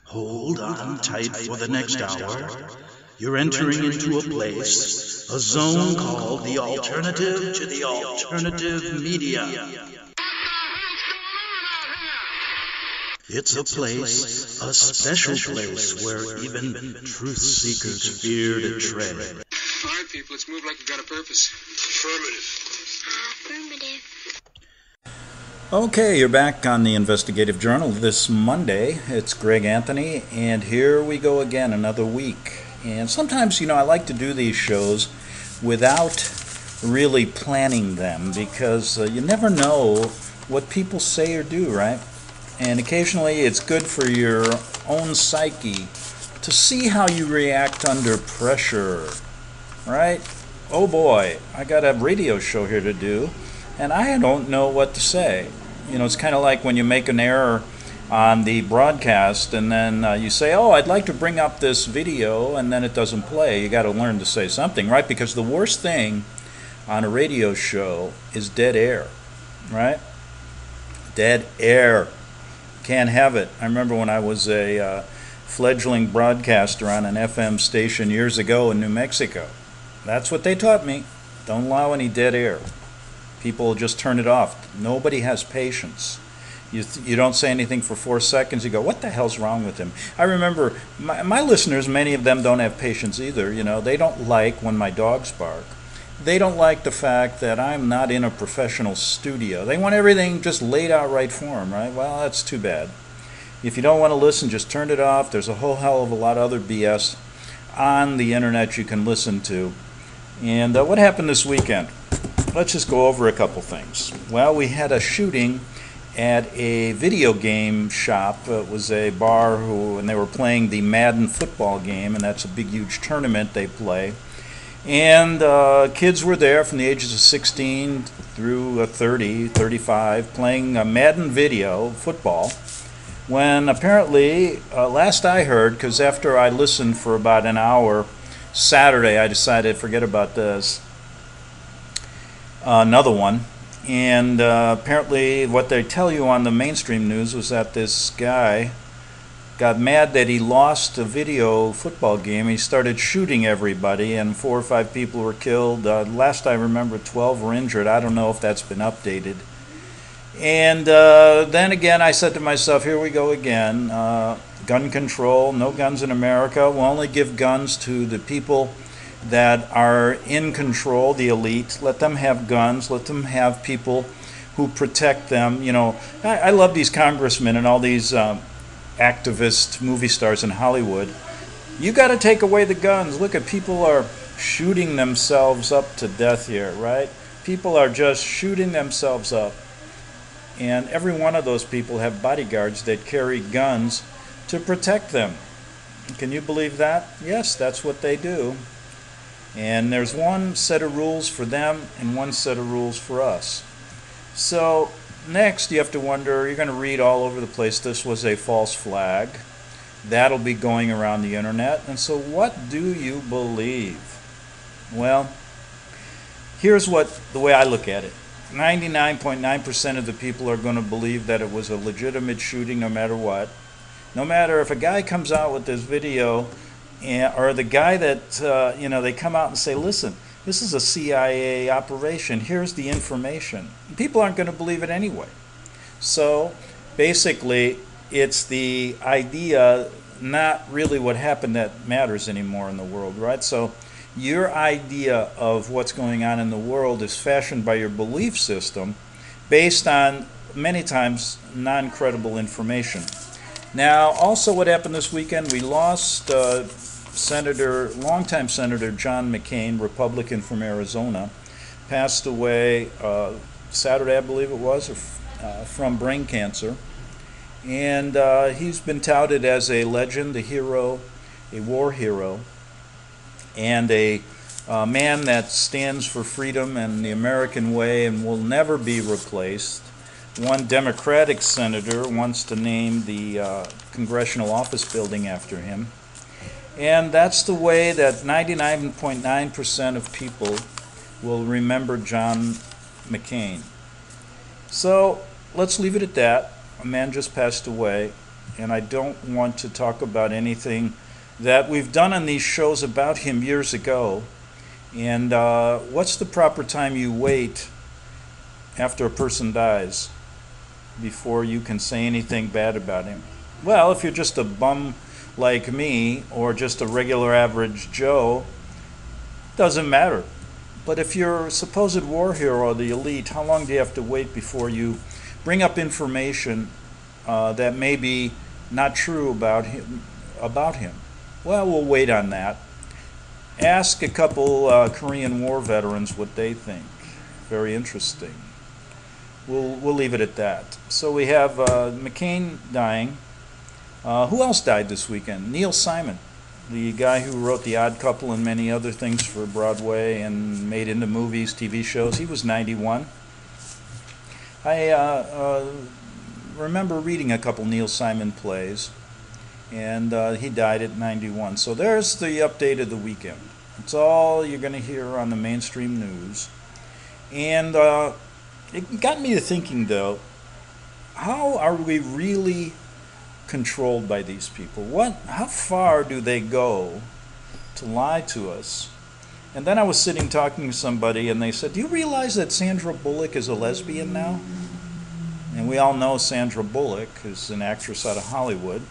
Hold on tight for the next hour. You're entering into a place, a zone called the alternative to the alternative media. It's a place, a special place where even truth seekers fear to tread. All right, people, let's move like we've got a purpose. Affirmative. Okay, you're back on the Investigative Journal this Monday. It's Greg Anthony, and here we go again, another week. And sometimes, I like to do these shows without really planning them because you never know what people say or do, right? And occasionally it's good for your own psyche to see how you react under pressure, right? Oh boy, I got a radio show here to do, and I don't know what to say. It's kind of like when you make an error on the broadcast and then you say, oh, I'd like to bring up this video, and then it doesn't play. You got to learn to say something, right? Because the worst thing on a radio show is dead air, right? Dead air. Can't have it. I remember when I was a fledgling broadcaster on an FM station years ago in New Mexico. That's what they taught me. Don't allow any dead air. People just turn it off. Nobody has patience. You don't say anything for 4 seconds. You go, what the hell's wrong with him? I remember my listeners, many of them don't have patience either. They don't like when my dogs bark. They don't like the fact that I'm not in a professional studio. They want everything just laid out right for them, right? Well, that's too bad. If you don't want to listen, just turn it off. There's a whole hell of a lot of other BS on the internet you can listen to. And what happened this weekend? Let's just go over a couple things. Well, we had a shooting at a video game shop. It was a bar and they were playing the Madden football game, and that's a big, huge tournament they play. And kids were there from the ages of 16 through 30, 35, playing Madden video football. When apparently, last I heard, because after I listened for about an hour Saturday, I decided forget about this. Another one. And apparently what they tell you on the mainstream news was that this guy got mad that he lost a video football game. He started shooting everybody, and 4 or 5 people were killed. Last I remember, 12 were injured. I don't know if that's been updated. And then again, I said to myself, here we go again. Gun control, no guns in America. We'll only give guns to the people that are in control, the elite. Let them have guns. Let them have people who protect them. I love these congressmen and all these activist movie stars in Hollywood. You got to take away the guns. Look at people are shooting themselves up to death here, right? People are just shooting themselves up. And every one of those people have bodyguards that carry guns to protect them. Can you believe that? Yes, that's what they do. And there's one set of rules for them and one set of rules for us. So next you have to wonder, you're going to read all over the place, this was a false flag. That'll be going around the internet. And so what do you believe? Well, here's the way I look at it. 99.9% of the people are going to believe that it was a legitimate shooting no matter what. No matter if a guy comes out with this video or the guy that, they come out and say, listen, this is a CIA operation. Here's the information. People aren't going to believe it anyway. So basically, it's the idea, not really what happened, that matters anymore in the world, right? So your idea of what's going on in the world is fashioned by your belief system based on, many times, non-credible information. Now, also what happened this weekend, we lost longtime Senator John McCain, Republican from Arizona, passed away Saturday, I believe it was, from brain cancer. And he's been touted as a legend, a hero, a war hero, and a man that stands for freedom and the American way and will never be replaced. One Democratic senator wants to name the congressional office building after him. And that's the way that 99.9% of people will remember John McCain. So let's leave it at that. A man just passed away. and I don't want to talk about anything that we've done on these shows about him years ago. And what's the proper time you wait after a person dies before you can say anything bad about him? Well, if you're just a bum like me or just a regular average Joe, doesn't matter. But if you're a supposed war hero or the elite, how long do you have to wait before you bring up information that may be not true about him? Well, we'll wait on that. Ask a couple Korean War veterans what they think. Very interesting. We'll leave it at that. So we have McCain dying. Who else died this weekend? Neil Simon, the guy who wrote The Odd Couple and many other things for Broadway and made into movies, TV shows. He was 91. I remember reading a couple Neil Simon plays, and he died at 91. So there's the update of the weekend. It's all you're going to hear on the mainstream news. And it got me to thinking, though, how are we really controlled by these people? How far do they go to lie to us? And then I was sitting talking to somebody, and they said, do you realize that Sandra Bullock is a lesbian now? And we all know Sandra Bullock is an actress out of Hollywood.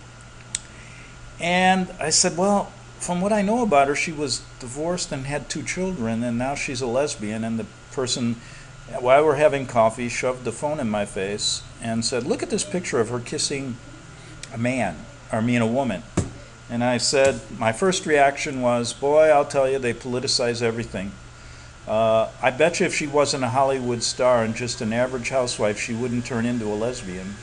And I said, well, from what I know about her, she was divorced and had 2 children, and now she's a lesbian. And the person, while we're having coffee, shoved the phone in my face and said, look at this picture of her kissing a woman. And I said, my first reaction was, boy, I'll tell you, they politicize everything. I bet you if she wasn't a Hollywood star and just an average housewife, she wouldn't turn into a lesbian.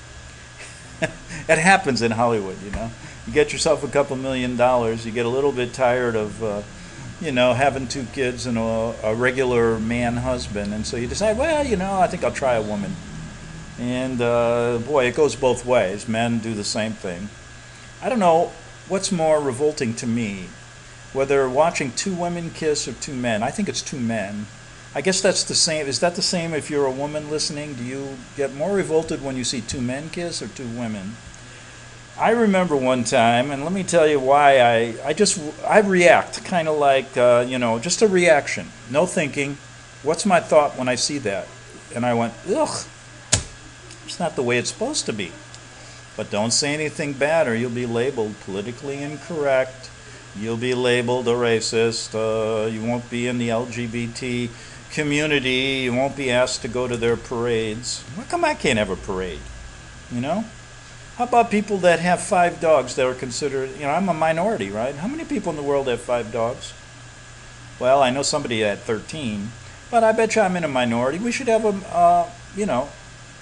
It happens in Hollywood, you know. You get yourself a couple $1 million, you get a little bit tired of, having 2 kids and a regular man husband, and so you decide, well, I think I'll try a woman. And boy, it goes both ways. Men do the same thing. I don't know what's more revolting to me, whether watching 2 women kiss or 2 men. I think it's 2 men. I guess that's the same. Is that the same if you're a woman listening? Do you get more revolted when you see 2 men kiss or 2 women? I remember one time, and let me tell you why I react kind of like, just a reaction. No thinking. What's my thought when I see that? And I went, ugh, it's not the way it's supposed to be. But don't say anything bad or you'll be labeled politically incorrect. You'll be labeled a racist. You won't be in the LGBT community. You won't be asked to go to their parades. How come I can't have a parade? How about people that have 5 dogs that are considered, I'm a minority, right? How many people in the world have 5 dogs? Well, I know somebody had 13, but I bet you I'm in a minority. We should have a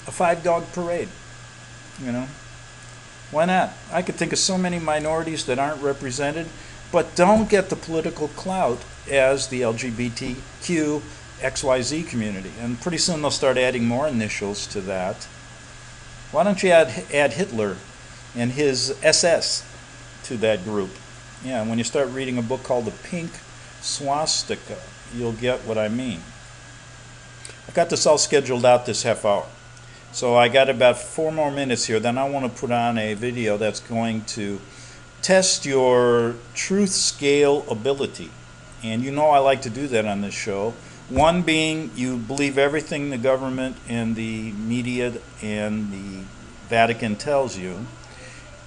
5-dog parade, Why not? I could think of so many minorities that aren't represented, but don't get the political clout as the LGBTQ XYZ community. And pretty soon they'll start adding more initials to that. Why don't you add Hitler and his SS to that group? Yeah, and when you start reading a book called The Pink Swastika, you'll get what I mean. I've got this all scheduled out this half hour. So I got about 4 more minutes here. Then I want to put on a video that's going to test your truth scale ability. And I like to do that on this show. 1 being you believe everything the government and the media and the Vatican tells you.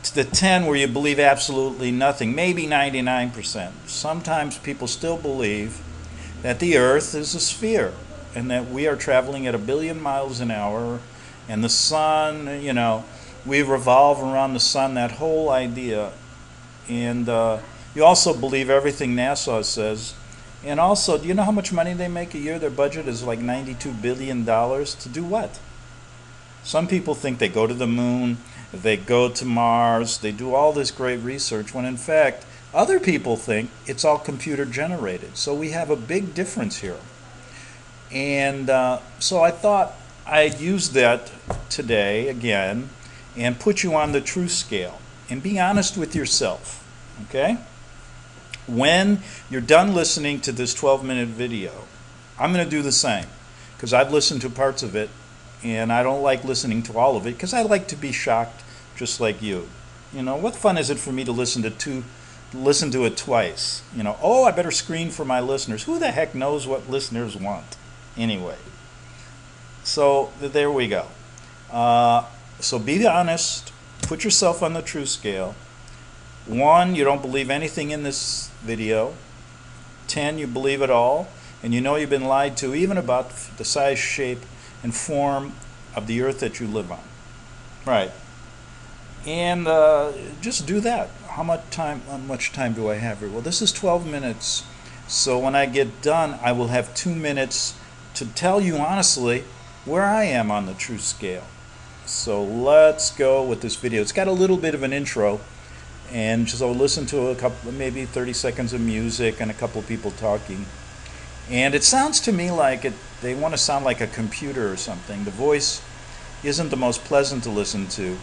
To the 10 where you believe absolutely nothing, maybe 99%. Sometimes people still believe that the Earth is a sphere and that we are traveling at 1 billion miles an hour and the sun, we revolve around the sun, that whole idea. And you also believe everything NASA says. And also, do you know how much money they make a year? Their budget is like $92 billion. To do what? Some people think they go to the moon, they go to Mars, they do all this great research, when in fact, other people think it's all computer generated. So we have a big difference here. And so I thought I'd use that today again and put you on the truth scale. And be honest with yourself, okay? When you're done listening to this 12-minute video, I'm going to do the same because I've listened to parts of it and I don't like listening to all of it because I like to be shocked just like you. You know, what fun is it for me to listen to it twice? You know, oh, I better screen for my listeners. Who the heck knows what listeners want? Anyway, so there we go. So be honest. Put yourself on the truth scale. 1, you don't believe anything in this video. 10, you believe it all, and you know you've been lied to, even about the size, shape, and form of the earth that you live on. Right. And just do that. How much time do I have here? Well, this is 12 minutes. So when I get done, I will have 2 minutes to tell you honestly where I am on the truth scale. So let's go with this video. It's got a little bit of an intro, and so listen to a couple, maybe 30 seconds of music and a couple of people talking. And it sounds to me like they want to sound like a computer or something. The voice isn't the most pleasant to listen to.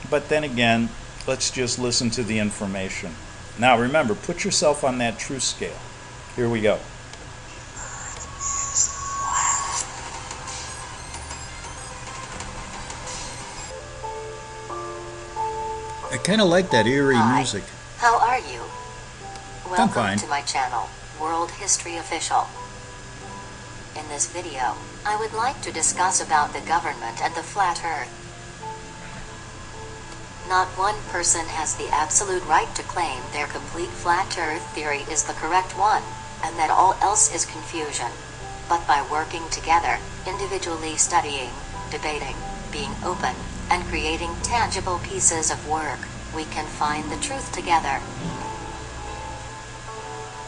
But then again, let's just listen to the information. Now remember, put yourself on that truth scale. Here we go. I kind of like that eerie music. How are you? I'm Welcome fine. to my channel, World History Official. In this video, I would like to discuss about the government and the flat earth. Not one person has the absolute right to claim their complete flat earth theory is the correct one, and that all else is confusion. But by working together, individually studying, debating, being open, and creating tangible pieces of work, we can find the truth together.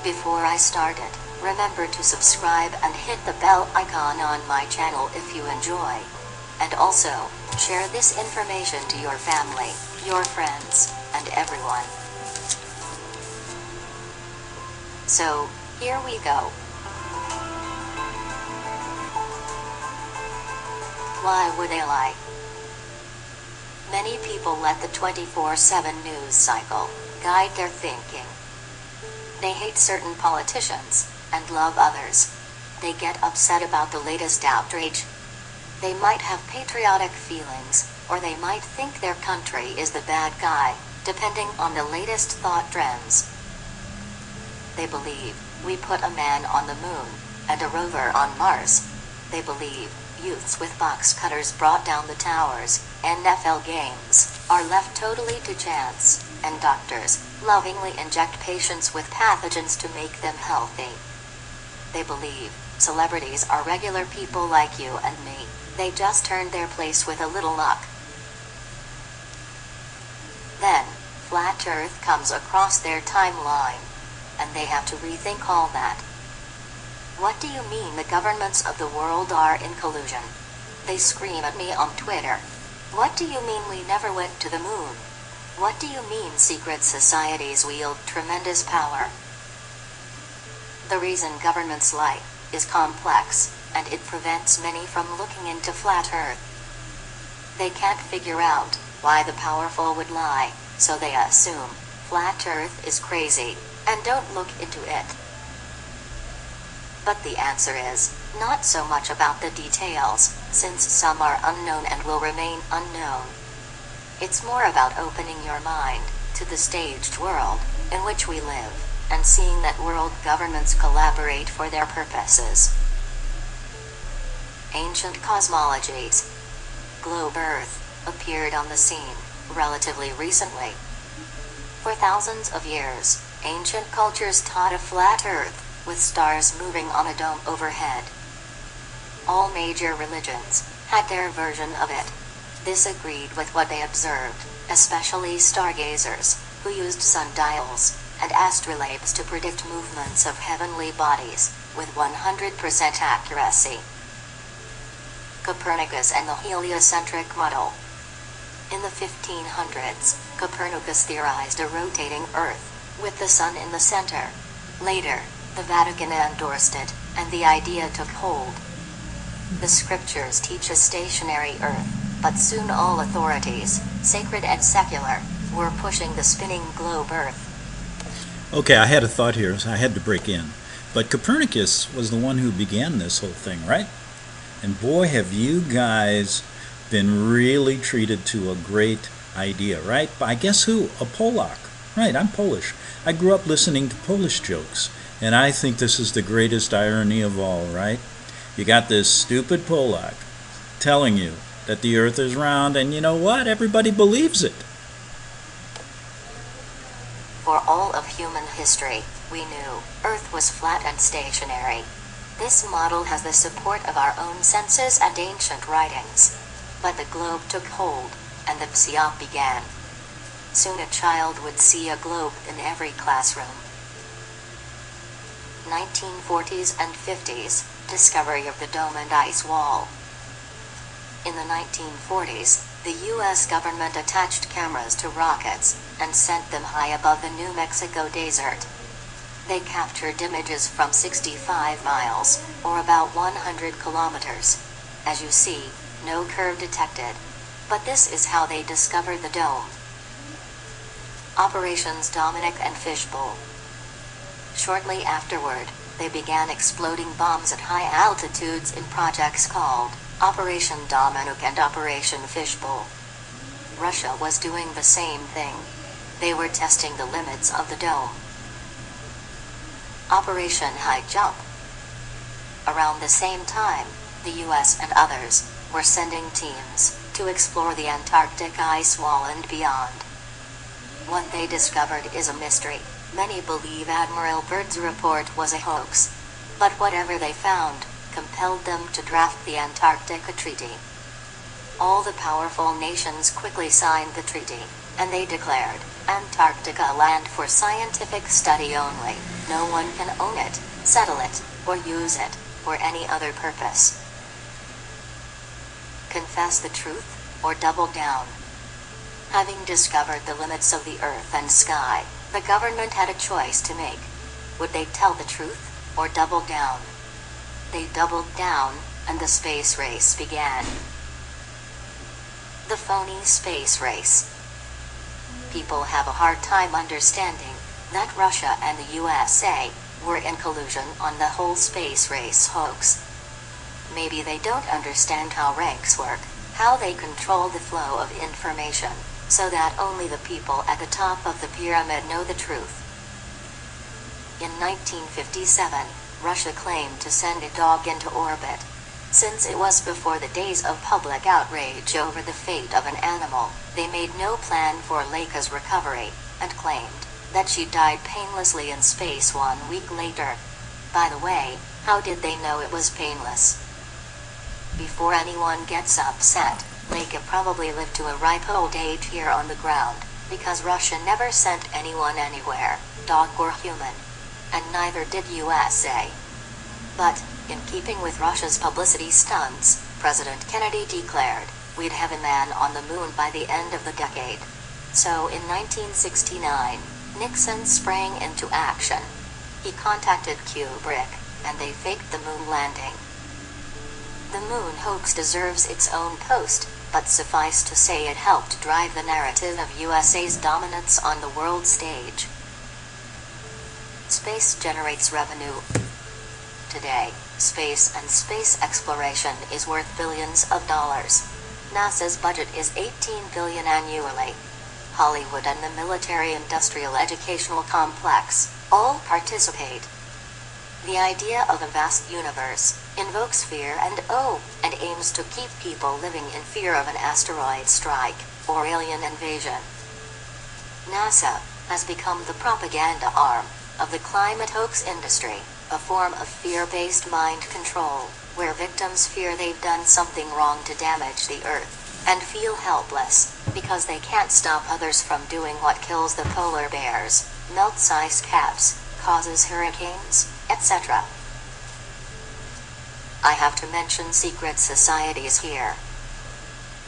Before I started, remember to subscribe and hit the bell icon on my channel if you enjoy. And also, share this information to your family, your friends, and everyone. So, here we go. Why would they lie? Many people let the 24/7 news cycle guide their thinking. They hate certain politicians and love others. They get upset about the latest outrage. They might have patriotic feelings, or they might think their country is the bad guy, depending on the latest thought trends. They believe we put a man on the moon and a rover on Mars. They believe youths with box cutters brought down the towers, NFL games are left totally to chance, and doctors lovingly inject patients with pathogens to make them healthy. They believe celebrities are regular people like you and me. They just turned their place with a little luck. Then, flat earth comes across their timeline, and they have to rethink all that. What do you mean the governments of the world are in collusion? They scream at me on Twitter. What do you mean we never went to the moon? What do you mean secret societies wield tremendous power? The reason governments lie is complex, and it prevents many from looking into flat earth. They can't figure out why the powerful would lie, so they assume flat earth is crazy, and don't look into it. But the answer is not so much about the details, since some are unknown and will remain unknown. It's more about opening your mind to the staged world in which we live, and seeing that world governments collaborate for their purposes. Ancient cosmologies. Globe Earth appeared on the scene relatively recently. For thousands of years, ancient cultures taught a flat Earth with stars moving on a dome overhead. All major religions had their version of it. This agreed with what they observed, especially stargazers, who used sundials and astrolabes to predict movements of heavenly bodies with 100% accuracy. Copernicus and the heliocentric model. In the 1500s, Copernicus theorized a rotating Earth, with the sun in the center. Later, the Vatican endorsed it, and the idea took hold. The scriptures teach a stationary Earth, but soon all authorities, sacred and secular, were pushing the spinning globe Earth. Okay, I had a thought here, so I had to break in. But Copernicus was the one who began this whole thing, right? And boy, have you guys been really treated to a great idea, right? By guess who? A Polak. Right, I'm Polish. I grew up listening to Polish jokes, and I think this is the greatest irony of all, right? You got this stupid Polak telling you that the earth is round, and you know what? Everybody believes it. For all of human history, we knew Earth was flat and stationary. This model has the support of our own senses and ancient writings. But the globe took hold, and the FIat began. Soon a child would see a globe in every classroom. 1940s and 50s, discovery of the dome and ice wall. In the 1940s, the U.S. government attached cameras to rockets and sent them high above the New Mexico desert. They captured images from 65 miles, or about 100 kilometers. As you see, no curve detected. But this is how they discovered the dome. Operations Dominic and Fishbowl. Shortly afterward, they began exploding bombs at high altitudes in projects called Operation Dominic and Operation Fishbowl. Russia was doing the same thing. They were testing the limits of the dome. Operation High Jump. Around the same time, the US and others were sending teams to explore the Antarctic ice wall and beyond. What they discovered is a mystery. Many believe Admiral Byrd's report was a hoax. But whatever they found compelled them to draft the Antarctica Treaty. All the powerful nations quickly signed the treaty, and they declared Antarctica land for scientific study only. No one can own it, settle it, or use it for any other purpose. Confess the truth, or double down. Having discovered the limits of the earth and sky, the government had a choice to make. Would they tell the truth, or double down? They doubled down, and the space race began. The phony space race. People have a hard time understanding that Russia and the USA were in collusion on the whole space race hoax. Maybe they don't understand how ranks work, how they control the flow of information, so that only the people at the top of the pyramid know the truth. In 1957, Russia claimed to send a dog into orbit. Since it was before the days of public outrage over the fate of an animal, they made no plan for Leica's recovery, and claimed that she died painlessly in space 1 week later. By the way, how did they know it was painless? Before anyone gets upset, Leica probably lived to a ripe old age here on the ground, because Russia never sent anyone anywhere, dog or human. And neither did USA. But, in keeping with Russia's publicity stunts, President Kennedy declared, we'd have a man on the moon by the end of the decade. So in 1969, Nixon sprang into action. He contacted Kubrick, and they faked the moon landing. The moon hoax deserves its own post, but suffice to say it helped drive the narrative of USA's dominance on the world stage. Space generates revenue. Today, space and space exploration is worth billions of dollars. NASA's budget is $18 billion annually. Hollywood and the military-industrial educational complex all participate. The idea of a vast universe invokes fear and aims to keep people living in fear of an asteroid strike or alien invasion. NASA has become the propaganda arm of the climate hoax industry, a form of fear-based mind control, where victims fear they've done something wrong to damage the earth, and feel helpless, because they can't stop others from doing what kills the polar bears, melts ice caps, causes hurricanes, etc. I have to mention secret societies here.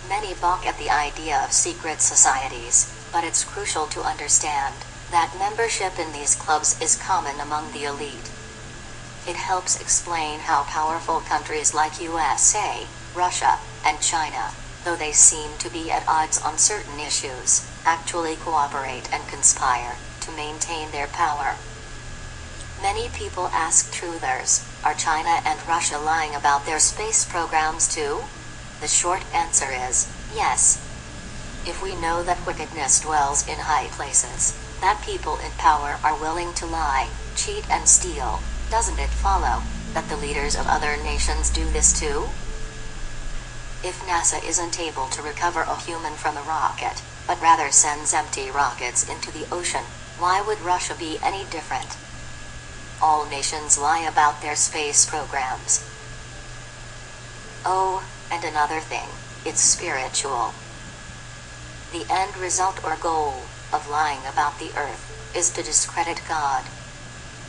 Many balk at the idea of secret societies, but it's crucial to understand that membership in these clubs is common among the elite. It helps explain how powerful countries like USA, Russia, and China, though they seem to be at odds on certain issues, actually cooperate and conspire to maintain their power. Many people ask truthers, are China and Russia lying about their space programs too? The short answer is, yes. If we know that wickedness dwells in high places, that people in power are willing to lie, cheat and steal, doesn't it follow that the leaders of other nations do this too? If NASA isn't able to recover a human from a rocket, but rather sends empty rockets into the ocean, why would Russia be any different? All nations lie about their space programs. Oh, and another thing, it's spiritual. The end result or goal of lying about the earth is to discredit God.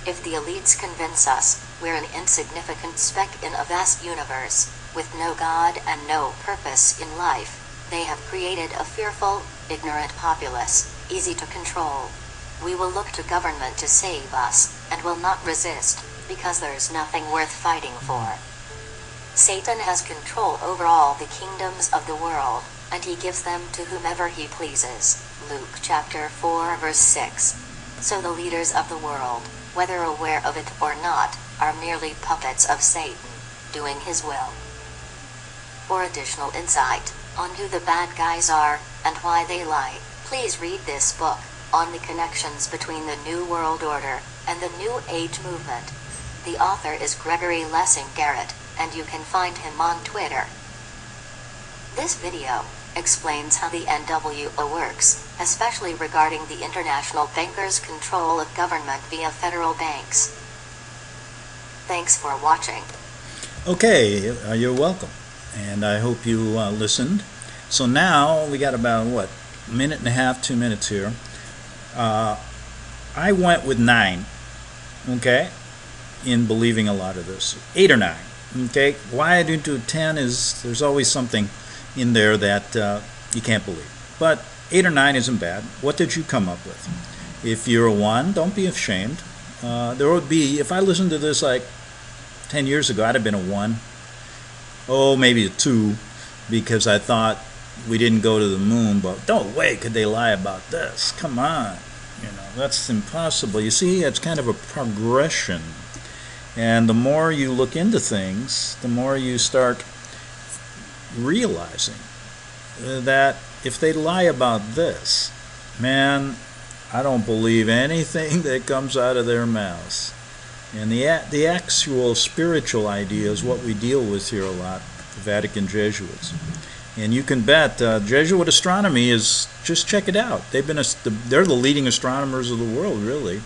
If the elites convince us we're an insignificant speck in a vast universe, with no God and no purpose in life, they have created a fearful, ignorant populace, easy to control. We will look to government to save us, and will not resist, because there's nothing worth fighting for. Satan has control over all the kingdoms of the world, and he gives them to whomever he pleases. Luke chapter 4 verse 6. So the leaders of the world, whether aware of it or not, are merely puppets of Satan, doing his will. For additional insight on who the bad guys are, and why they lie, please read this book, On the Connections Between the New World Order and the New Age Movement. The author is Gregory Lessing Garrett, and you can find him on Twitter. This video explains how the NWO works, especially regarding the international bankers' control of government via federal banks. Thanks for watching. Okay, you're welcome. And I hope you listened. So now we got about, a minute and a half, 2 minutes here. I went with 9, okay, in believing a lot of this. 8 or 9, okay. Why I didn't do 10 is there's always something in there that you can't believe. But 8 or 9 isn't bad. What did you come up with? If you're a 1, don't be ashamed. There would be, if I listened to this like 10 years ago, I'd have been a 1. Oh, maybe a 2, because I thought we didn't go to the moon, but no way could they lie about this. Come on. That's impossible. You see, it's kind of a progression. And the more you look into things, the more you start realizing that if they lie about this, man, I don't believe anything that comes out of their mouths. And the actual spiritual idea is what we deal with here a lot, the Vatican Jesuits. And you can bet Jesuit astronomy is, just check it out. They're the leading astronomers of the world, really.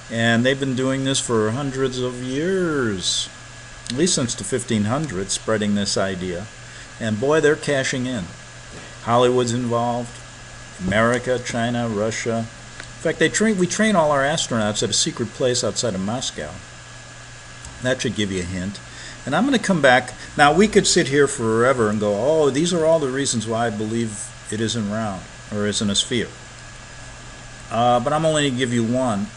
And they've been doing this for hundreds of years, at least since the 1500s, spreading this idea. And boy, they're cashing in. Hollywood's involved, America, China, Russia. In fact, we train all our astronauts at a secret place outside of Moscow. That should give you a hint. And I'm going to come back. Now, we could sit here forever and go, oh, these are all the reasons why I believe it isn't round or isn't a sphere. But I'm only going to give you one.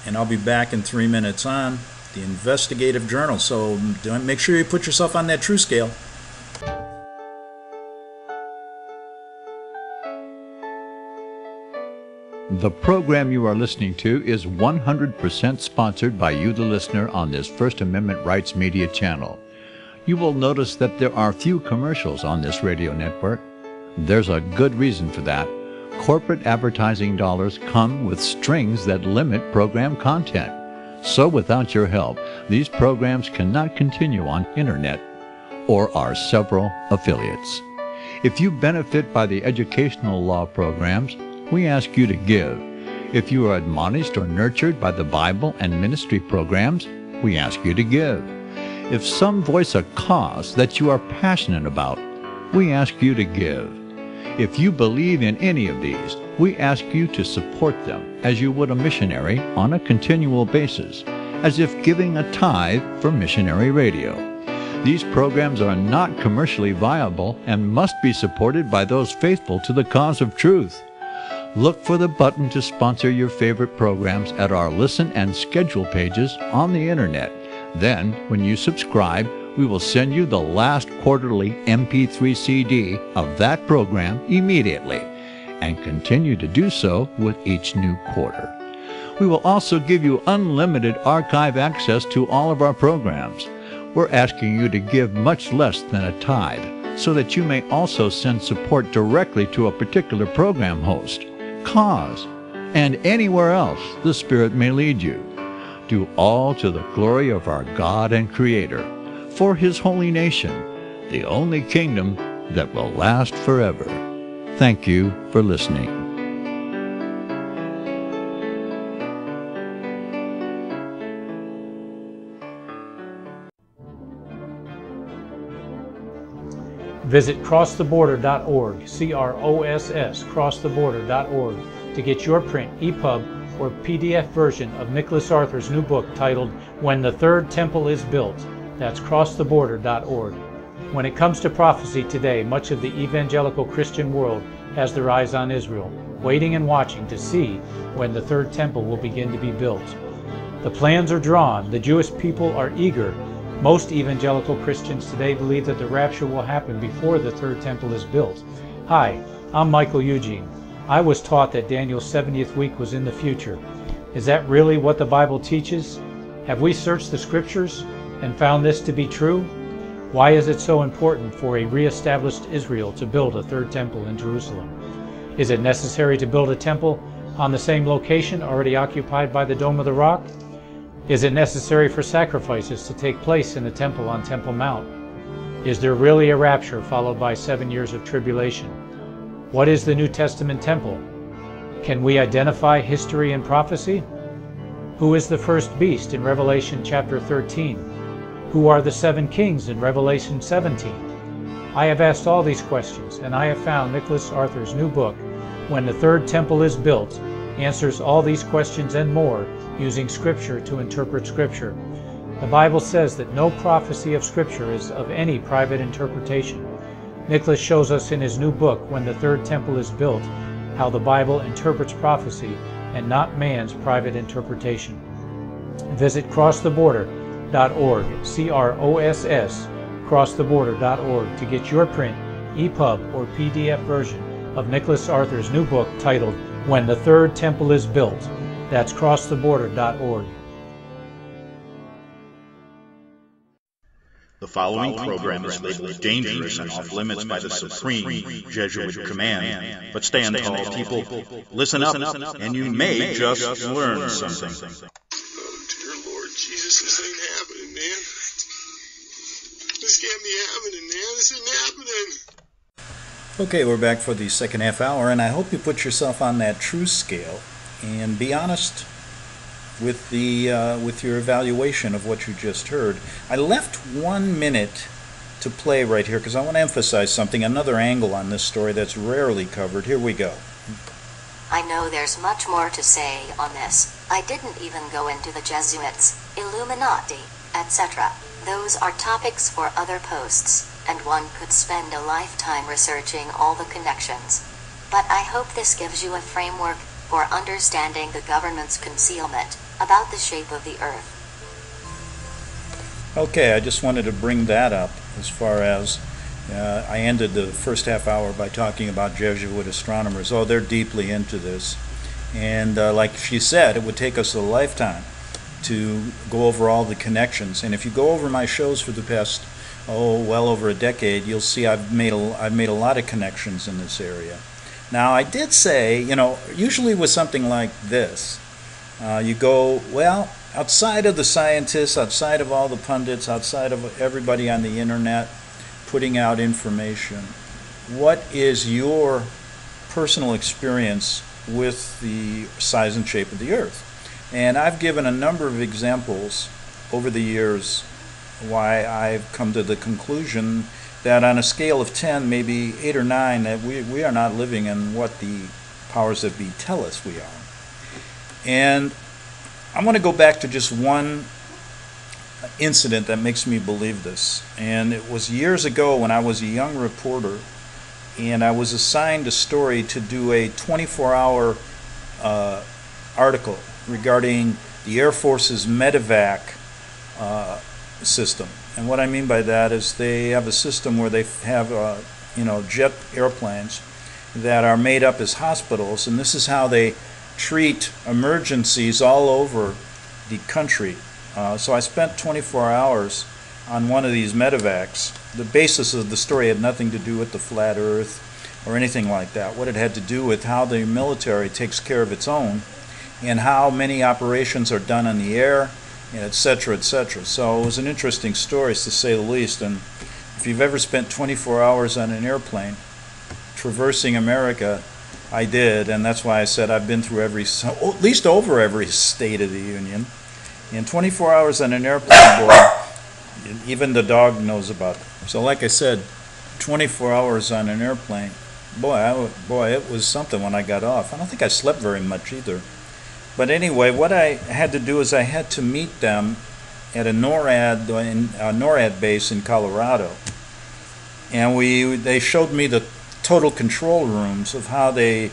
And I'll be back in 3 minutes on the Investigative Journal. So make sure you put yourself on that true scale. The program you are listening to is 100% sponsored by you, the listener, on this First Amendment Rights Media channel. You will notice that there are few commercials on this radio network. There's a good reason for that. Corporate advertising dollars come with strings that limit program content. So without your help, these programs cannot continue on internet or our several affiliates. If you benefit by the educational law programs, we ask you to give. If you are admonished or nurtured by the Bible and ministry programs, we ask you to give. If some voice a cause that you are passionate about, we ask you to give. If you believe in any of these, we ask you to support them as you would a missionary on a continual basis, as if giving a tithe for missionary radio. These programs are not commercially viable and must be supported by those faithful to the cause of truth. Look for the button to sponsor your favorite programs at our listen and schedule pages on the internet. Then, when you subscribe, we will send you the last quarterly MP3 CD of that program immediately, and continue to do so with each new quarter. We will also give you unlimited archive access to all of our programs. We're asking you to give much less than a tithe, so that you may also send support directly to a particular program host, cause, and anywhere else the Spirit may lead you. Do all to the glory of our God and Creator, for His holy nation, the only kingdom that will last forever. Thank you for listening. Visit crosstheborder.org, C-R-O-S-S, crosstheborder.org, to get your print, EPUB, or PDF version of Nicholas Arthur's new book titled When the Third Temple is Built. That's crosstheborder.org. When it comes to prophecy today, much of the evangelical Christian world has their eyes on Israel, waiting and watching to see when the third temple will begin to be built. The plans are drawn, the Jewish people are eager. Most evangelical Christians today believe that the rapture will happen before the third temple is built. Hi, I'm Michael Eugene. I was taught that Daniel's 70th week was in the future. Is that really what the Bible teaches? Have we searched the Scriptures and found this to be true? Why is it so important for a re-established Israel to build a third temple in Jerusalem? Is it necessary to build a temple on the same location already occupied by the Dome of the Rock? Is it necessary for sacrifices to take place in the temple on Temple Mount? Is there really a rapture followed by 7 years of tribulation? What is the New Testament temple? Can we identify history and prophecy? Who is the first beast in Revelation chapter 13? Who are the 7 kings in Revelation 17? I have asked all these questions, and I have found Nicholas Arthur's new book, When the Third Temple is Built, answers all these questions and more using Scripture to interpret Scripture. The Bible says that no prophecy of Scripture is of any private interpretation. Nicholas shows us in his new book, When the Third Temple is Built, how the Bible interprets prophecy and not man's private interpretation. Visit crosstheborder.org, C-R-O-S-S, crosstheborder.org, to get your print, EPUB, or PDF version of Nicholas Arthur's new book titled When the Third Temple is Built. That's crosstheborder.org. The following program is labeled dangerous and off limits by the supreme Jesuit command. But stand tall, people. Listen up, and you may just learn something. Oh, dear Lord Jesus, this ain't happening, man. This can't be happening, man. This isn't happening. Okay, we're back for the second half hour, and I hope you put yourself on that truth scale and be honest with your evaluation of what you just heard. I left 1 minute to play right here because I want to emphasize something, another angle on this story that's rarely covered. Here we go. I know there's much more to say on this. I didn't even go into the Jesuits, Illuminati, etc. Those are topics for other posts, and one could spend a lifetime researching all the connections. But I hope this gives you a framework for understanding the government's concealment about the shape of the earth. Okay, I just wanted to bring that up as far as I ended the first half hour by talking about Jesuit astronomers. Oh, they're deeply into this. And like she said, it would take us a lifetime to go over all the connections. And if you go over my shows for the past, well over a decade, you'll see I've made a lot of connections in this area. Now, I did say, usually with something like this, you go, well, outside of the scientists, outside of all the pundits, outside of everybody on the internet putting out information, what is your personal experience with the size and shape of the earth? And I've given a number of examples over the years why I've come to the conclusion that on a scale of 10, maybe 8 or 9, that we are not living in what the powers that be tell us we are. And I want to go back to just one incident that makes me believe this. And it was years ago when I was a young reporter, and I was assigned a story to do a 24-hour article regarding the Air Force's medevac system. And what I mean by that is they have a system where they have jet airplanes that are made up as hospitals, and this is how they treat emergencies all over the country. So I spent 24 hours on one of these medevacs the basis of the story had nothing to do with the flat earth or anything like that. What it had to do with how the military takes care of its own and how many operations are done in the air, and et cetera, et cetera. So it was an interesting story, to say the least. And if you've ever spent 24 hours on an airplane traversing America, I did, and that's why I said I've been through at least over every state of the Union. And 24 hours on an airplane, boy, even the dog knows about it. So like I said, 24 hours on an airplane, boy, it was something when I got off. I don't think I slept very much either. But anyway, what I had to do is I had to meet them at a NORAD base in Colorado. And they showed me the total control rooms of how they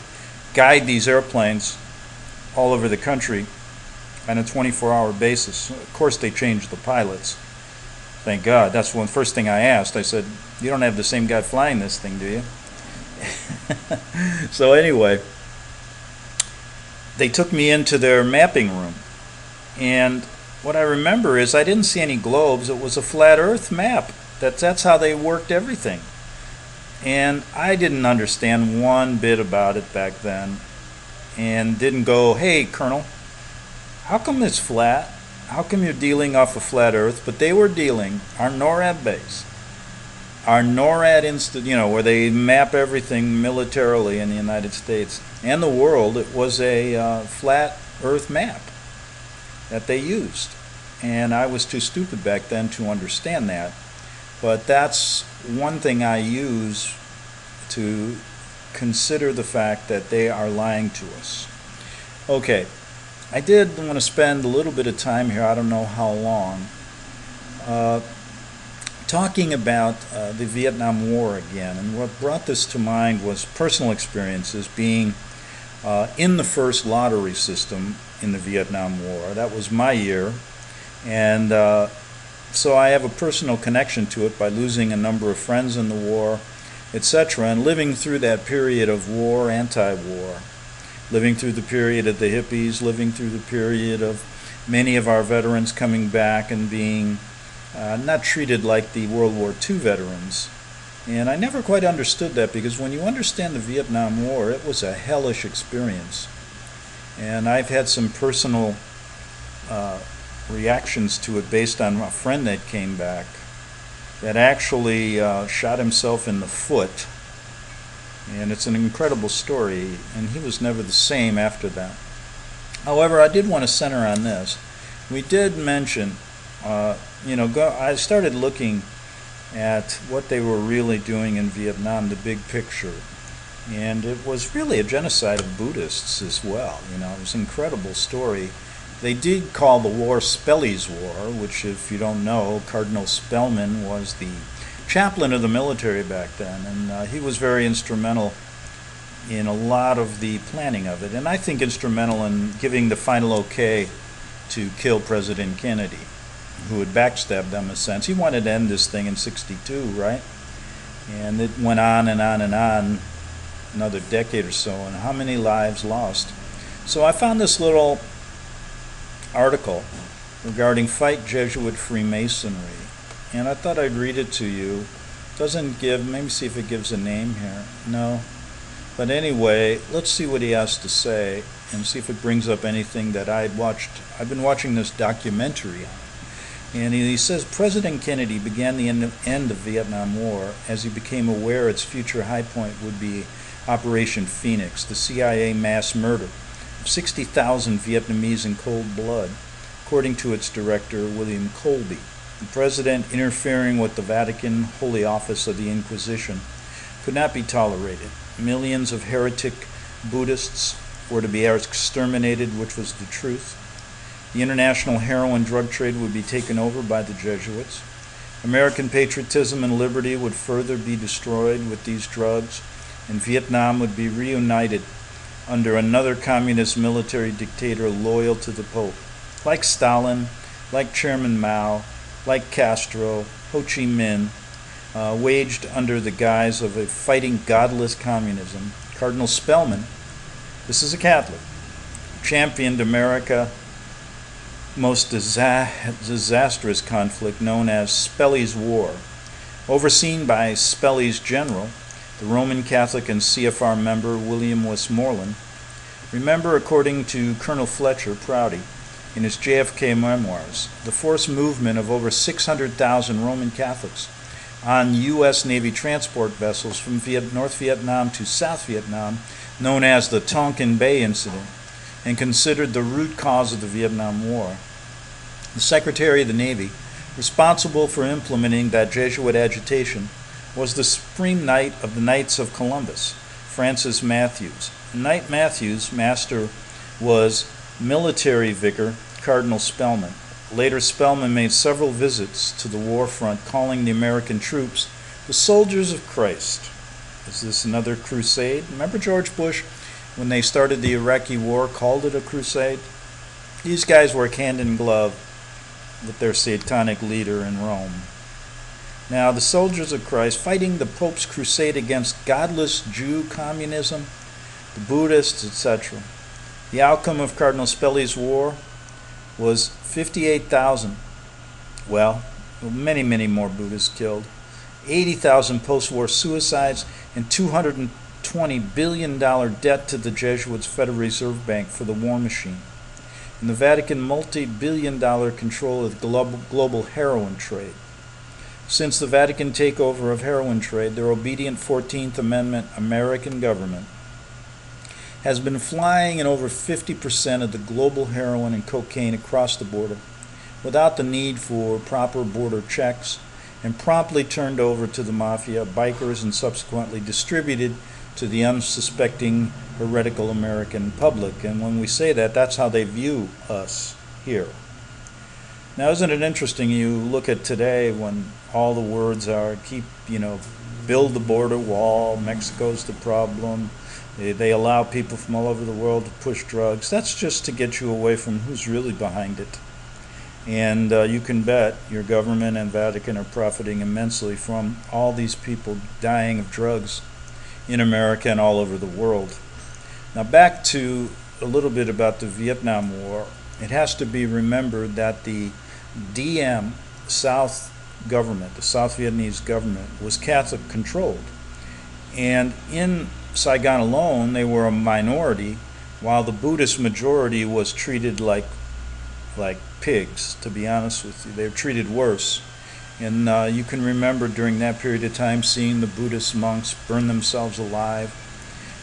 guide these airplanes all over the country on a 24-hour basis. Of course, they changed the pilots. Thank God. That's the first thing I asked. I said, "You don't have the same guy flying this thing, do you?" So anyway, they took me into their mapping room. And what I remember is I didn't see any globes. It was a flat earth map. That's how they worked everything. And I didn't understand one bit about it back then, and didn't go, "Hey, Colonel, how come it's flat? How come you're dealing off a flat earth?" But they were dealing, our NORAD base, our NORAD institute, where they map everything militarily in the United States and the world. It was a flat earth map that they used. And I was too stupid back then to understand that. But that's one thing I use to consider the fact that they are lying to us. Okay, I did want to spend a little bit of time here, I don't know how long, talking about the Vietnam War again. And what brought this to mind was personal experiences being in the first lottery system in the Vietnam War. That was my year. And so I have a personal connection to it by losing a number of friends in the war, etc., and living through that period of war, anti-war, living through the period of the hippies, living through the period of many of our veterans coming back and being not treated like the World War II veterans. And I never quite understood that, because when you understand the Vietnam War, it was a hellish experience. And I've had some personal reactions to it based on a friend that came back that actually shot himself in the foot, and it's an incredible story, and he was never the same after that. However, I did want to center on this. We did mention, I started looking at what they were really doing in Vietnam, the big picture, and it was really a genocide of Buddhists as well. It was an incredible story. They did call the war Spelly's War, which, if you don't know, Cardinal Spellman was the chaplain of the military back then, and he was very instrumental in a lot of the planning of it, and I think instrumental in giving the final okay to kill President Kennedy, who had backstabbed them in a sense. He wanted to end this thing in '62, right? And it went on and on and on, another decade or so, and how many lives lost. So I found this little article regarding FIat Jesuit Freemasonry, and I thought I'd read it to you. It doesn't give, maybe see if it gives a name here. No. But anyway, let's see what he has to say and see if it brings up anything that I'd watched. I've been watching this documentary on it. And he says, President Kennedy began the end of Vietnam War as he became aware its future high point would be Operation Phoenix, the CIA mass murder of 60,000 Vietnamese in cold blood, according to its director, William Colby. The president interfering with the Vatican Holy Office of the Inquisition could not be tolerated. Millions of heretic Buddhists were to be exterminated, which was the truth. The international heroin drug trade would be taken over by the Jesuits. American patriotism and liberty would further be destroyed with these drugs, and Vietnam would be reunited under another communist military dictator loyal to the Pope, like Stalin, like Chairman Mao, like Castro, Ho Chi Minh, waged under the guise of a fighting godless communism. Cardinal Spellman, this is a Catholic, championed America's most disastrous conflict known as Spelly's War, overseen by Spelly's general, the Roman Catholic and CFR member William Westmoreland. Remember, according to Colonel Fletcher Prouty, in his JFK memoirs, the forced movement of over 600,000 Roman Catholics on U.S. Navy transport vessels from North Vietnam to South Vietnam, known as the Tonkin Bay Incident, and considered the root cause of the Vietnam War. The Secretary of the Navy, responsible for implementing that Jesuit agitation, was the Supreme Knight of the Knights of Columbus, Francis Matthews. Knight Matthews' master was military vicar Cardinal Spellman. Later, Spellman made several visits to the war front, calling the American troops the soldiers of Christ. Is this another crusade? Remember George Bush, when they started the Iraqi war, called it a crusade? These guys work hand in glove with their satanic leader in Rome. Now, the soldiers of Christ fighting the Pope's crusade against godless Jew communism, the Buddhists, etc. The outcome of Cardinal Spelly's war was 58,000, well, many, many more Buddhists killed, 80,000 post-war suicides, and $220 billion debt to the Jesuits' Federal Reserve Bank for the war machine, and the Vatican multi-billion-dollar control of the global heroin trade. Since the Vatican takeover of heroin trade, their obedient 14th Amendment American government has been flying in over 50% of the global heroin and cocaine across the border without the need for proper border checks, and promptly turned over to the mafia, bikers, and subsequently distributed to the unsuspecting heretical American public. And when we say that, that's how they view us here. Now, isn't it interesting, you look at today when all the words are build the border wall, Mexico's the problem, they allow people from all over the world to push drugs. That's just to get you away from who's really behind it. And you can bet your government and Vatican are profiting immensely from all these people dying of drugs in America and all over the world. Now, back to a little bit about the Vietnam War. It has to be remembered that the DM South government, the South Vietnamese government, was Catholic controlled. And in Saigon alone, they were a minority, while the Buddhist majority was treated like pigs, to be honest with you. They were treated worse. And you can remember during that period of time seeing the Buddhist monks burn themselves alive.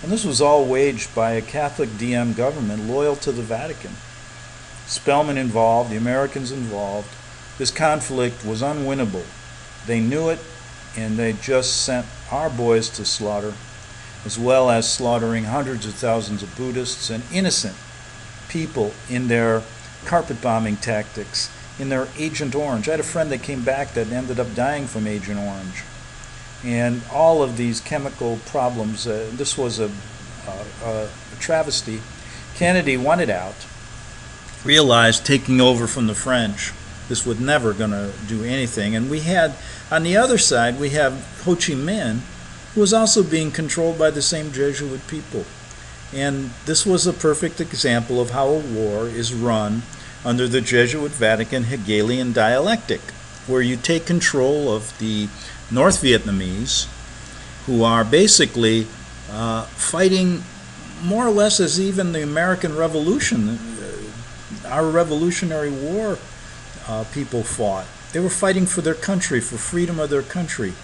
And this was all waged by a Catholic DM government loyal to the Vatican. Spellman involved, the Americans involved. This conflict was unwinnable. They knew it, and they just sent our boys to slaughter, as well as slaughtering hundreds of thousands of Buddhists and innocent people in their carpet bombing tactics, in their Agent Orange. I had a friend that came back that ended up dying from Agent Orange. And all of these chemical problems, this was a travesty. Kennedy wanted out, realized taking over from the French, this was never going to do anything. And we had, on the other side, we have Ho Chi Minh, who was also being controlled by the same Jesuit people. And this was a perfect example of how a war is run under the Jesuit Vatican Hegelian dialectic, where you take control of the North Vietnamese, who are basically fighting more or less as even the American Revolution, our Revolutionary War people fought. They were fighting for their country, for freedom of their country.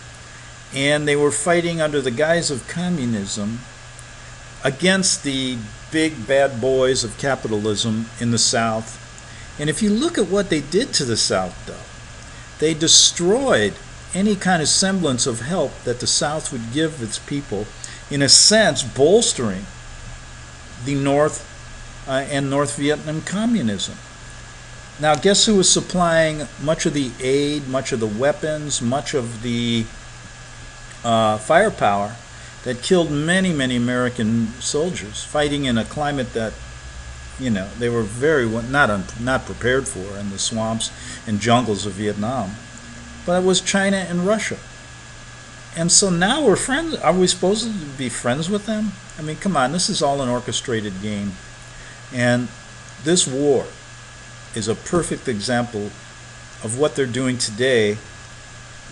And they were fighting under the guise of communism against the big bad boys of capitalism in the South. And if you look at what they did to the South, though, they destroyed any kind of semblance of help that the South would give its people, in a sense bolstering the North and North Vietnam communism. Now, guess who was supplying much of the aid, much of the weapons, much of the firepower that killed many, many American soldiers, fighting in a climate that, they were very not prepared for in the swamps and jungles of Vietnam. But it was China and Russia. And so now we're friends. Are we supposed to be friends with them? I mean, come on, this is all an orchestrated game. And this war is a perfect example of what they're doing today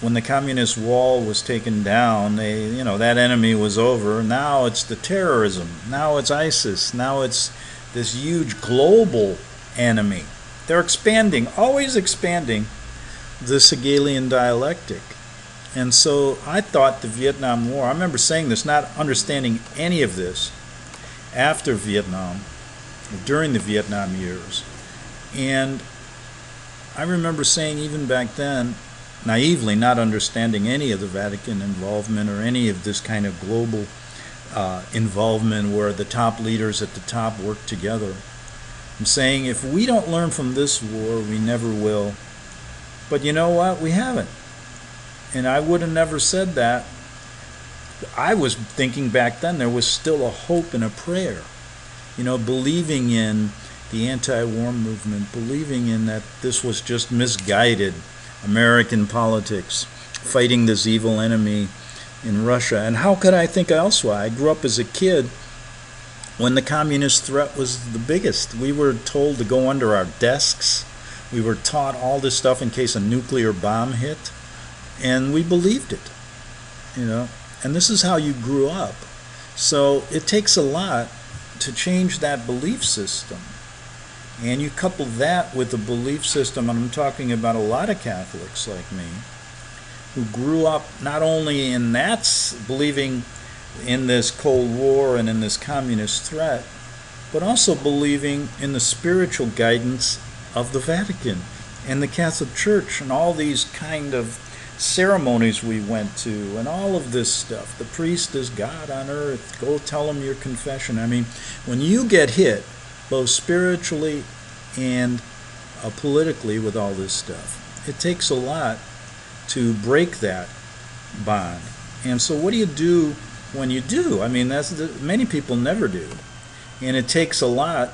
when the communist wall was taken down, that enemy was over. Now it's the terrorism. Now it's ISIS. Now it's this huge global enemy. They're expanding, always expanding the Hegelian dialectic. And so I thought the Vietnam War, I remember saying this, not understanding any of this after Vietnam, during the Vietnam years. And I remember saying even back then, naively, not understanding any of the Vatican involvement or any of this kind of global involvement where the top leaders at the top work together. I'm saying if we don't learn from this war, we never will. But you know what? We haven't. And I would have never said that. I was thinking back then there was still a hope and a prayer. Believing in the anti-war movement, believing in that this was just misguided American politics, fighting this evil enemy in Russia. And how could I think elsewise? I grew up as a kid when the communist threat was the biggest. We were told to go under our desks. We were taught all this stuff in case a nuclear bomb hit. And we believed it, And this is how you grew up. So it takes a lot to change that belief system. And you couple that with the belief system, and I'm talking about a lot of Catholics like me, who grew up not only in that, believing in this Cold War and in this communist threat, but also believing in the spiritual guidance of the Vatican and the Catholic Church and all these kind of ceremonies we went to and all of this stuff. The priest is God on earth. Go tell him your confession. I mean, when you get hit, both spiritually and politically with all this stuff, it takes a lot to break that bond. And so what do you do when you do? I mean, many people never do. And it takes a lot.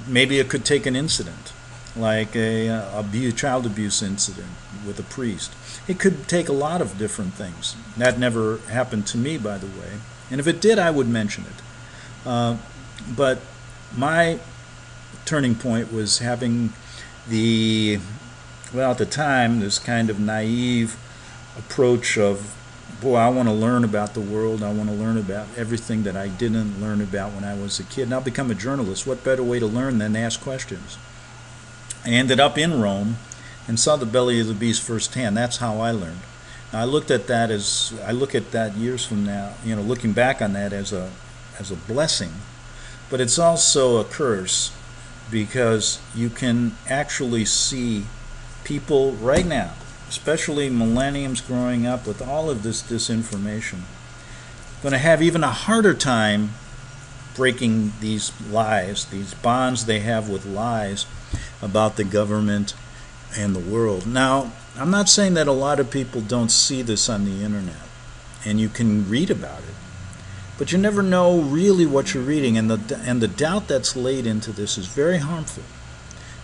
Maybe it could take an incident, like a child abuse incident with a priest. It could take a lot of different things. That never happened to me, by the way. And if it did, I would mention it. But my turning point was having at the time, this kind of naive approach of, boy, I want to learn about the world. I want to learn about everything that I didn't learn about when I was a kid. And I'll become a journalist. What better way to learn than to ask questions? I ended up in Rome and saw the belly of the beast firsthand. That's how I learned. Now, I look at that years from now, looking back on that as a blessing, but it's also a curse, because you can actually see people right now, especially millenniums growing up with all of this disinformation, going to have even a harder time breaking these lies, these bonds they have with lies about the government and the world. Now, I'm not saying that a lot of people don't see this on the internet, and you can read about it, but you never know really what you're reading, and the doubt that's laid into this is very harmful,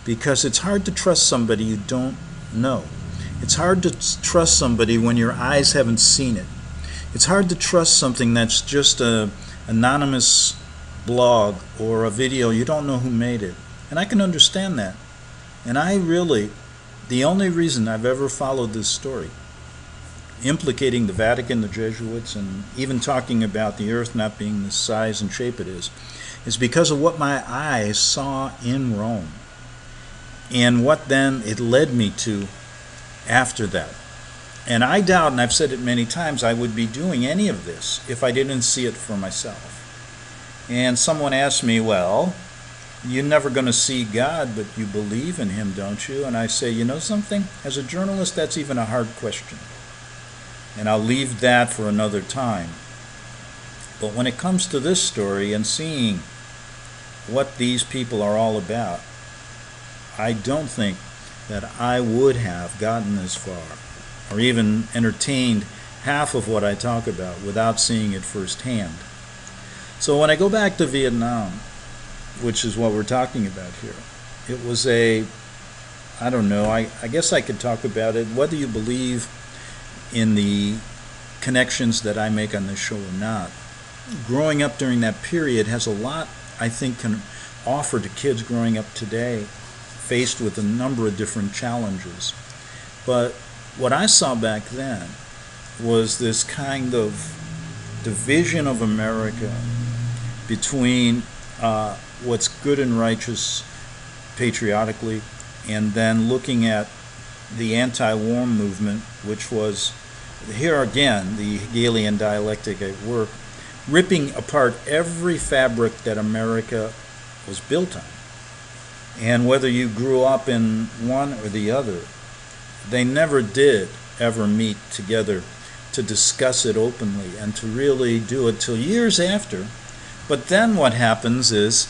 because it's hard to trust somebody you don't know. It's hard to trust somebody when your eyes haven't seen it. It's hard to trust something that's just an anonymous blog or a video. You don't know who made it. And I can understand that. And the only reason I've ever followed this story, implicating the Vatican, the Jesuits, and even talking about the earth not being the size and shape it is because of what my eyes saw in Rome, and what then it led me to after that. And I doubt, and I've said it many times, I would be doing any of this if I didn't see it for myself. And someone asked me, well, you're never going to see God, but you believe in him, don't you? And I say, you know something? As a journalist, that's even a hard question. And I'll leave that for another time. But when it comes to this story and seeing what these people are all about, I don't think that I would have gotten this far or even entertained half of what I talk about without seeing it firsthand. So when I go back to Vietnam, which is what we're talking about here, it was I guess I could talk about it, whether you believe in the connections that I make on this show or not. Growing up during that period has a lot, I think, can offer to kids growing up today, faced with a number of different challenges. But what I saw back then was this kind of division of America between what's good and righteous patriotically, and then looking at the anti-war movement, which was, here again, the Hegelian dialectic at work, ripping apart every fabric that America was built on. And whether you grew up in one or the other, they never did ever meet together to discuss it openly and to really do it till years after. But then what happens is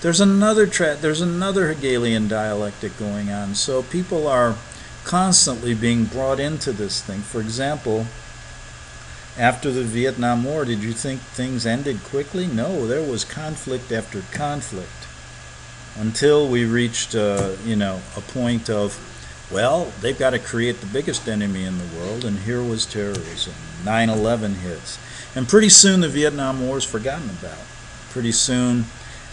there's another Hegelian dialectic going on. So people are constantly being brought into this thing. For example, after the Vietnam War, did you think things ended quickly? No, there was conflict after conflict until we reached a point of, well, they've got to create the biggest enemy in the world, and here was terrorism. 9/11 hits. And pretty soon the Vietnam War is forgotten about. Pretty soon,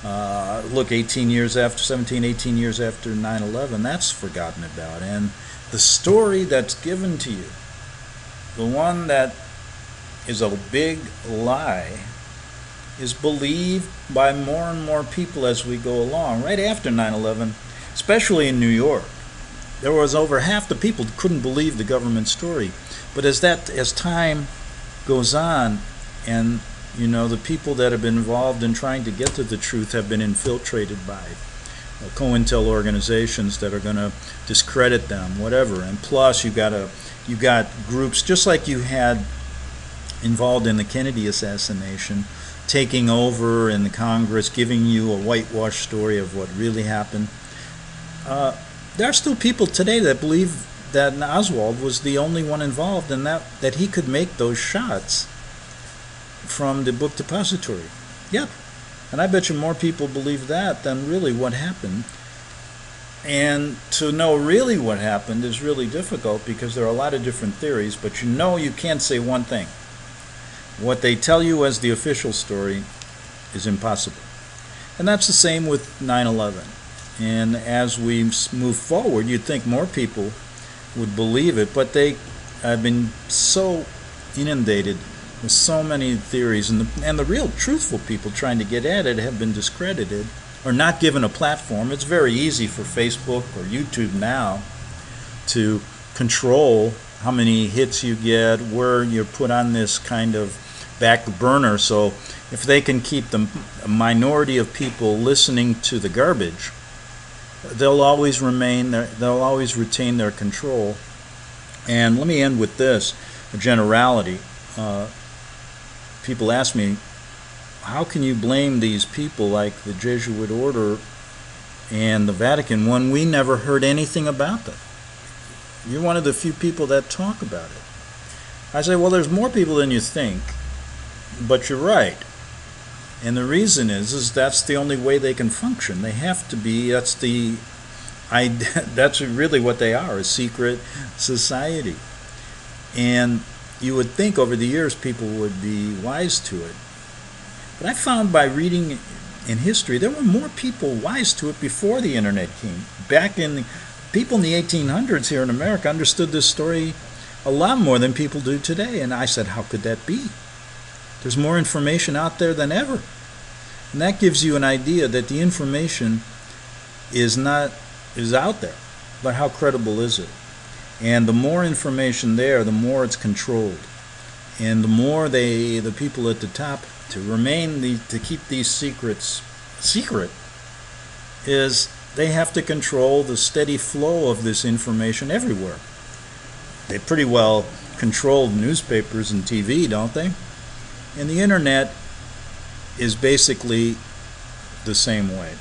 18 years after 9/11, that's forgotten about. And the story that's given to you, the one that is a big lie, is believed by more and more people as we go along. Right after 9/11, especially in New York, there was over half the people couldn't believe the government story. But as time goes on, and the people that have been involved in trying to get to the truth have been infiltrated by COINTEL organizations that are going to discredit them, whatever. And plus, you got groups just like you had involved in the Kennedy assassination, taking over in the Congress, giving you a whitewash story of what really happened. There are still people today that believe that Oswald was the only one involved, and that he could make those shots from the book depository. Yep. And I bet you more people believe that than really what happened. And to know really what happened is really difficult because there are a lot of different theories, but you can't say one thing. What they tell you as the official story is impossible. And that's the same with 9/11. And as we move forward, you'd think more people would believe it, but they have been so inundated with so many theories, and the real truthful people trying to get at it have been discredited or not given a platform. It's very easy for Facebook or YouTube now to control how many hits you get, where you're put on this kind of back burner. So if they can keep the minority of people listening to the garbage, they'll always retain their control. And let me end with this, a generality. People ask me, how can you blame these people like the Jesuit order and the Vatican when we never heard anything about them? You're one of the few people that talk about it. I say, well, there's more people than you think, but you're right. And the reason is that's the only way they can function. They have to be, that's really what they are, a secret society. And you would think over the years people would be wise to it. But I found by reading in history, there were more people wise to it before the internet came. People in the 1800s here in America understood this story a lot more than people do today. And I said, how could that be? There's more information out there than ever. And that gives you an idea that the information is out there, but how credible is it? And the more information there, the more it's controlled. And the more the people at the top to keep these secrets secret is they have to control the steady flow of this information everywhere. They pretty well control newspapers and TV, don't they? And the internet is basically the same way.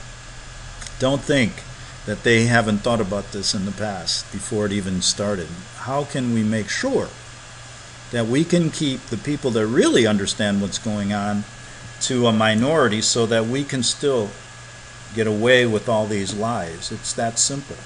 Don't think that they haven't thought about this in the past before it even started. How can we make sure that we can keep the people that really understand what's going on to a minority so that we can still get away with all these lies? It's that simple.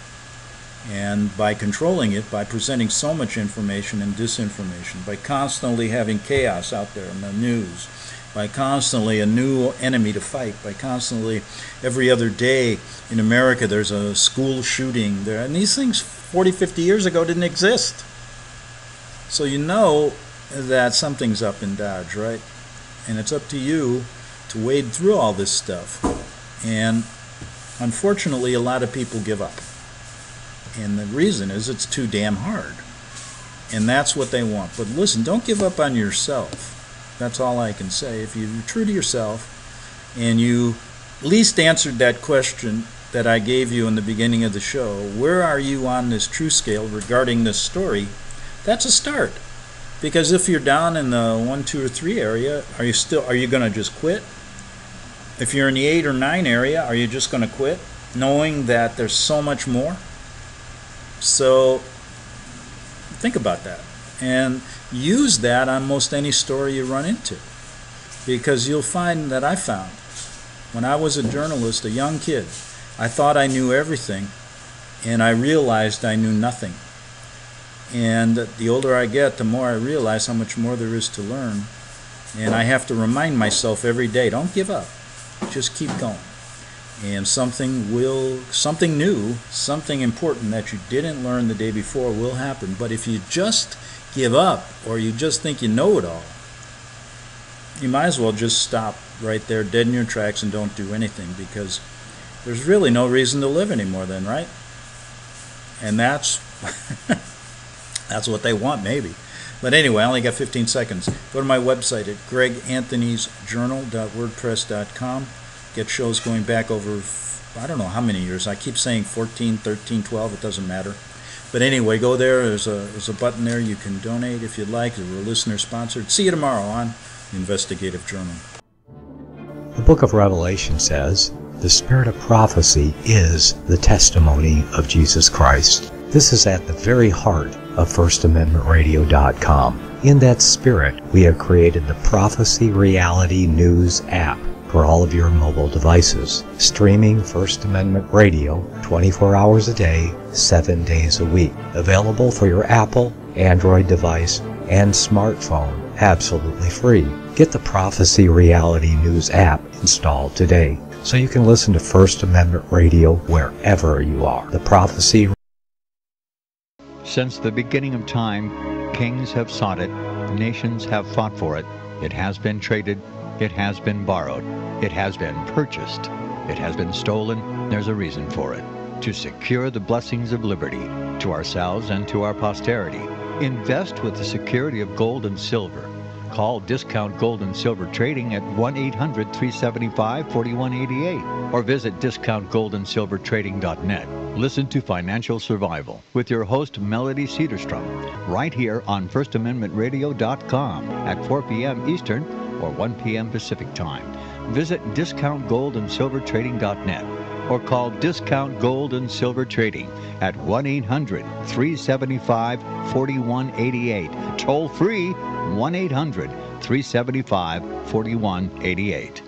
And by controlling it, by presenting so much information and disinformation, by constantly having chaos out there in the news, by constantly a new enemy to fight, by constantly every other day in America there's a school shooting there, and these things 40, 50 years ago didn't exist. So you know that something's up in Dodge, right? And it's up to you to wade through all this stuff. And unfortunately, a lot of people give up. And the reason is it's too damn hard. And that's what they want. But listen, don't give up on yourself. That's all I can say. If you're true to yourself and you at least answered that question that I gave you in the beginning of the show, where are you on this true scale regarding this story? That's a start. Because if you're down in the 1, 2, or 3 area, are you going to just quit? If you're in the 8 or 9 area, are you just going to quit, knowing that there's so much more? So think about that and use that on most any story you run into, because you'll find that I found when I was a journalist, a young kid, I thought I knew everything, and I realized I knew nothing. And the older I get, the more I realize how much more there is to learn. And I have to remind myself every day, don't give up. Just keep going. And something new, something important that you didn't learn the day before will happen. But if you just give up, or you just think you know it all, you might as well just stop right there, dead in your tracks, and don't do anything, because there's really no reason to live anymore then, right? And that's that's what they want, maybe. But anyway, I only got 15 seconds. Go to my website at greganthonysjournal.wordpress.com. Get shows going back over, I don't know how many years. I keep saying 14, 13, 12. It doesn't matter. But anyway, go there. There's a button there. You can donate if you'd like. We're listener-sponsored. See you tomorrow on the Investigative Journal. The book of Revelation says, the spirit of prophecy is the testimony of Jesus Christ. This is at the very heart of FirstAmendmentRadio.com. In that spirit, we have created the Prophecy Reality News app for all of your mobile devices, streaming First Amendment Radio 24 hours a day, 7 days a week. Available for your Apple, Android device, and smartphone, absolutely free. Get the Prophecy Reality News app installed today so you can listen to First Amendment Radio wherever you are. The Prophecy. Since the beginning of time, kings have sought it, nations have fought for it. It has been traded, it has been borrowed, it has been purchased, it has been stolen. There's a reason for it. To secure the blessings of liberty to ourselves and to our posterity. Invest with the security of gold and silver. Call Discount Gold and Silver Trading at 1-800-375-4188 or visit discountgoldandsilvertrading.net. Listen to Financial Survival with your host Melody Cedarstrom right here on FirstAmendmentRadio.com at 4 p.m. Eastern or 1 p.m. Pacific Time. Visit discountgoldandsilvertrading.net or call Discount Gold and Silver Trading at 1-800-375-4188. Toll free 1-800-375-4188.